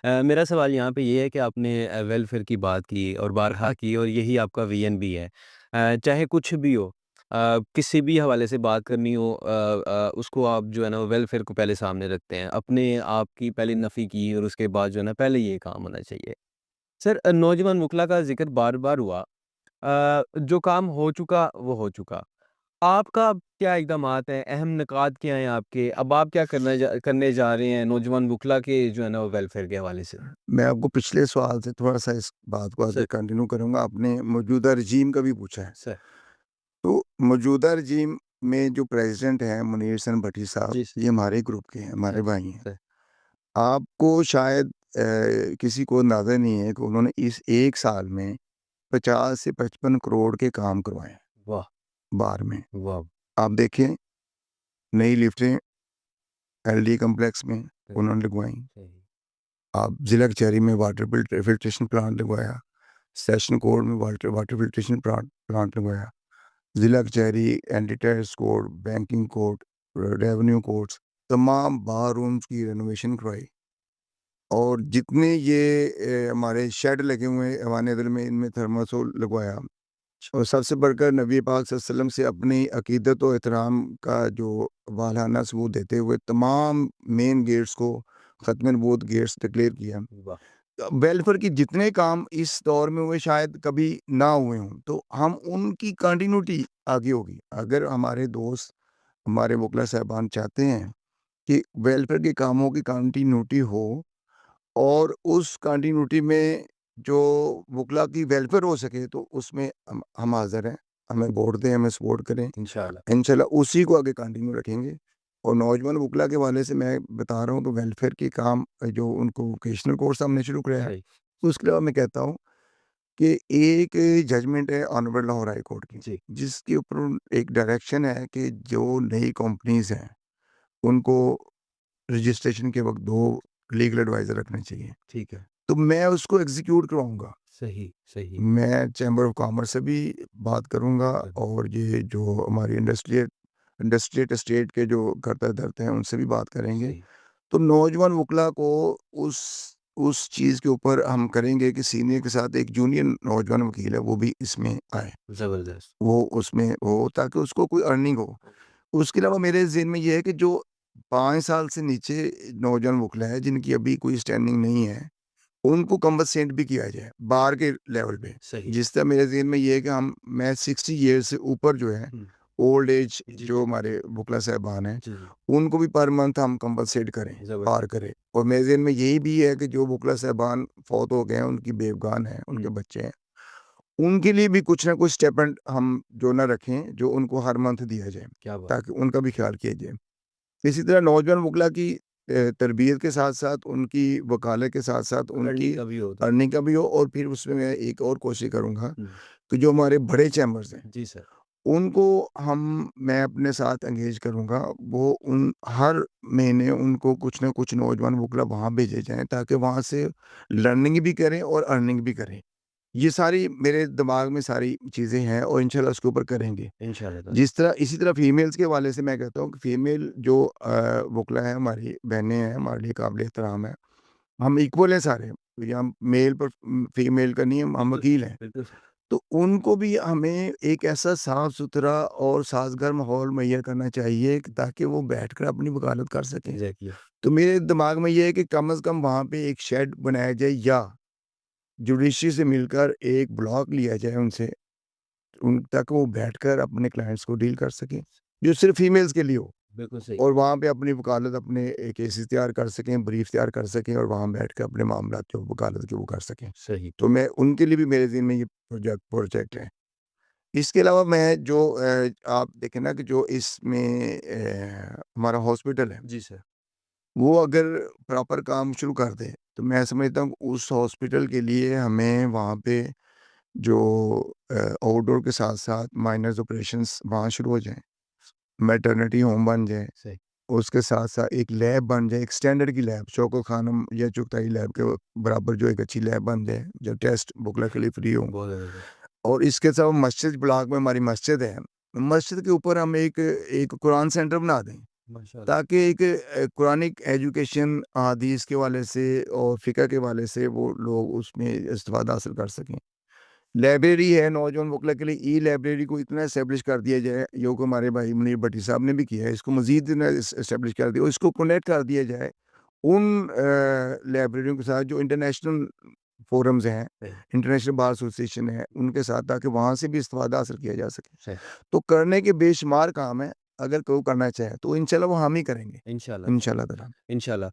मेरा सवाल यहाँ पे ये है कि आपने वेलफेयर की बात की और बारहा की और यही आपका वीएन भी है। चाहे कुछ भी हो किसी भी हवाले से बात करनी हो उसको आप जो है ना वेलफेयर को पहले सामने रखते हैं। अपने आप की पहले नफ़ी की और उसके बाद जो है ना पहले ये काम होना चाहिए। सर नौजवान वकला का ज़िक्र बार-बार हुआ। जो काम हो चुका वो हो चुका। आपका अब क्या इक़दामात हैं? अहम निकात क्या हैं आपके? अब आप क्या करने जा रहे हैं नौजवान वकला के जो है ना वो वेलफेयर के हवाले से? मैं आपको पिछले सवाल से थोड़ा-सा इस बात को आगे सर कंटिन्यू करूँगा। आपने मौजूदा रजीम का भी पूछा है। सर तो मौजूदा रजीम में जो प्रेज़िडेंट हैं मुनीर हसन भट्टी साहब, जी, ये हमारे ग्रुप के हैं, हमारे सर भाई हैं। सर आपको शायद किसी को अंदाज़ा नहीं है कि उन्होंने इस 1 साल में 50 से 55 करोड़ के काम करवाए हैं, वाह! बार में। वाह! आप देखें, नई लिफ्टें एलडी कॉम्प्लेक्स में सही, उन्होंने लगवाई। सही। आप ज़िला कचहरी में वाटर फ़िल्ट्रेशन प्लांट लगवाया। सेशन कोर्ट में वाटर वाटर फ़िल्ट्रेशन प्लांट लगवाया। ज़िला कचहरी, anti terrorist court, banking court, revenue courts, तमाम बार रूम्स की रेनोवेशन करवाई। और जितने ये हमारे शेड लगे हुए हैं ऐवान-ए-दिल में, इनमें थर्मासोल लगवाया। और सबसे बढ़कर नबी पाक सल्लल्लाहु अलैहि वसल्लम से अपनी अकीदत और एहतराम का जो वालहाना सबूत देते हुए तमाम मेन गेट्स को ख़त्म नबूवत गेट्स डिक्लेयर किया। वाह! वेलफेयर के जितने काम इस दौर में हुए शायद कभी ना हुए हों, तो हम उनकी कंटिन्यूटी आगे होगी। अगर हमारे दोस्त, हमारे वकला साहबान चाहते हैं कि वेलफेयर के कामों की कंटिन्यूटी हो और उस कंटिन्यूटी में जो वकला की वेलफेयर हो सके, तो उसमें हम हाज़िर हैं। हमें वोट दें, हमें सपोर्ट करें। इंशाअल्लाह। इंशाल्लाह उसी को आगे कंटिन्यू रखेंगे। और नौजवान वकला के हवाले से मैं बता रहा हूँ कि वेलफेयर के काम जो उनको वोकेशनल कोर्स हमने शुरू कराया है, सही। उसके अलावा मैं कहता हूँ कि एक जजमेंट है ऑनरेबल लाहौर हाई कोर्ट की, जी, जिसके ऊपर एक डायरेक्शन है कि जो नई कंपनीज़ हैं, उनको रजिस्ट्रेशन के वक़्त 2 लीगल एडवाइज़र रखने चाहिए। ठीक है। तो मैं उसको एग्ज़ीक्यूट करवाऊँगा। सही, सही। मैं चैम्बर ऑफ कॉमर्स से भी बात करूँगा सर, और ये जो हमारी इंडस्ट्रियल एस्टेट के जो कर्ता-धर्ता हैं, उनसे भी बात करेंगे। सही। तो नौजवान वकला को उस उस चीज़ के ऊपर हम करेंगे कि सीनियर के साथ एक जूनियर नौजवान वकील है, वो भी इसमें आए। ज़बरदस्त। वो उसमें हो ताकि उसको कोई अर्निंग हो। उसके अलावा मेरे ज़हन में ये है कि जो 5 साल से नीचे नौजवान वकला है, जिनकी अभी कोई स्टैंडिंग नहीं है, उनको कंपनसेट भी किया जाए, बार के लेवल पे। सही। जिस तरह मेरे ज़हन में ये है कि मैं 60 ईयर्स से ऊपर जो है, हुँ। ओल्ड एज जी, जो जी। हमारे वकला साहबान हैं, जी, जी। उनको भी पर मंथ हम कंपनसेट करें, ज़बरदस्त। बार करें। और मेरे ज़हन में यही भी है कि जो वकला साहबान फ़ौत हो गए हैं, उनकी बेवगान हैं, उनके हुँ। बच्चे हैं, उनके लिए भी कुछ ना कुछ स्टेपंड हम जो ना रखें, जो उनको हर मंथ दिया जाए, क्या बात! ताकि उनका भी ख्याल किया जाए। इसी तरह नौजवान वकला की तरबियत के साथ-साथ, उनकी वकालत के साथ-साथ उनकी अर्निंग का भी होता है। अर्निंग का भी हो। और फिर उसमें मैं एक और कोशिश करूँगा हुँ। कि जो हमारे बड़े चैम्बर्स हैं, जी, सर। उनको मैं अपने साथ एंगेज करूँगा। वो उन हर महीने उनको कुछ ना कुछ नौजवान वकला वहाँ भेजे जाएँ, ताकि वहाँ से लर्निंग भी करें और अर्निंग भी करें। ये सारी मेरे दिमाग में सारी चीज़ें हैं और इंशाल्लाह उसके ऊपर करेंगे। इंशाअल्लाह ताला। जिस तरह इसी तरह फीमेल्स के हवाले से मैं कहता हूँ कि फीमेल जो वकला हैं, हमारी बहनें हैं, हमारे लिए काबिल एहतराम हैं। हम इक्वल हैं सारे। यहाँ मेल पर फीमेल का नहीं है, हम बिल्कुल वकील सही, हैं। बिल्कुल सही। तो उनको भी हमें एक ऐसा साफ-सुथरा और साज़गार माहौल मुहैया करना चाहिए कि ताकि वो बैठकर अपनी वकालत कर सकें। एग्ज़ैक्टली। तो मेरे दिमाग में ये है कि कम से कम वहाँ पे एक शेड बनाया जाए, या जुडिशरी से मिलकर एक ब्लॉक लिया जाए उनसे, उन ताकि वो बैठकर अपने क्लाइंट्स को डील कर सकें, जो सिर्फ़ फीमेल्स के लिए हो। बिल्कुल सही। और वहाँ पे अपनी वकालत, अपने केसेस तैयार कर सकें, ब्रीफ तैयार कर सकें और वहाँ बैठ के अपने मामलात जो वकालत के वो कर सकें। सही। तो मैं उनके लिए भी मेरे ज़हन में ये प्रोजेक्ट है। इसके अलावा मैं जो आप देखें ना कि जो इसमें हमारा हॉस्पिटल है, जी, सर। वो अगर प्रॉपर काम शुरू कर दे, तो मैं समझता हूँ कि उस हॉस्पिटल के लिए हमें वहाँ पे जो आउटडोर के साथ-साथ माइनर्स ऑपरेशंस वहाँ शुरू हो जाएँ। मैटरनिटी होम बन जाए। सही। उसके साथ-साथ एक लैब बन जाए, एक स्टैंडर्ड की लैब, शौकत खानम या चुगताई लैब के बराबर जो एक अच्छी लैब बन जाए, जो टेस्ट बुकला के लिए फ्री हो। बहुत ज़बरदस्त। और इसके साथ मस्जिद ब्लॉक में हमारी मस्जिद है, मस्जिद के ऊपर हम एक एक कुरान सेंटर बना दें। माशाल्लाह। ताकि एक कुरानिक एजुकेशन हदीस के हवाले से और फ़िक़ह के हवाले से वो लोग उसमें इस्तिफ़ादा हासिल कर सकें। लाइब्रेरी है नौजवान वकला के लिए, ई लाइब्रेरी को इतना एस्टेब्लिश कर दिया जाए, जो कि हमारे भाई मुनीर भट्टी साहब ने भी किया है, इसको मज़ीद ना एस्टेब्लिश कर दिया और इसको कनेक्ट कर दिया जाए उन लाइब्रेरियों के साथ जो इंटरनेशनल फ़ोरम्स हैं, सही, इंटरनेशनल बार एसोसिएशन है, उनके साथ, ताकि वहाँ से भी इस्तिफ़ादा हासिल किया जा सके। सही। तो करने के बेशुमार काम हैं, अगर कोई करना चाहे तो इंशाल्लाह वो हम ही करेंगे, इंशाल्लाह, इंशाल्लाह ताला। इंशाल्लाह।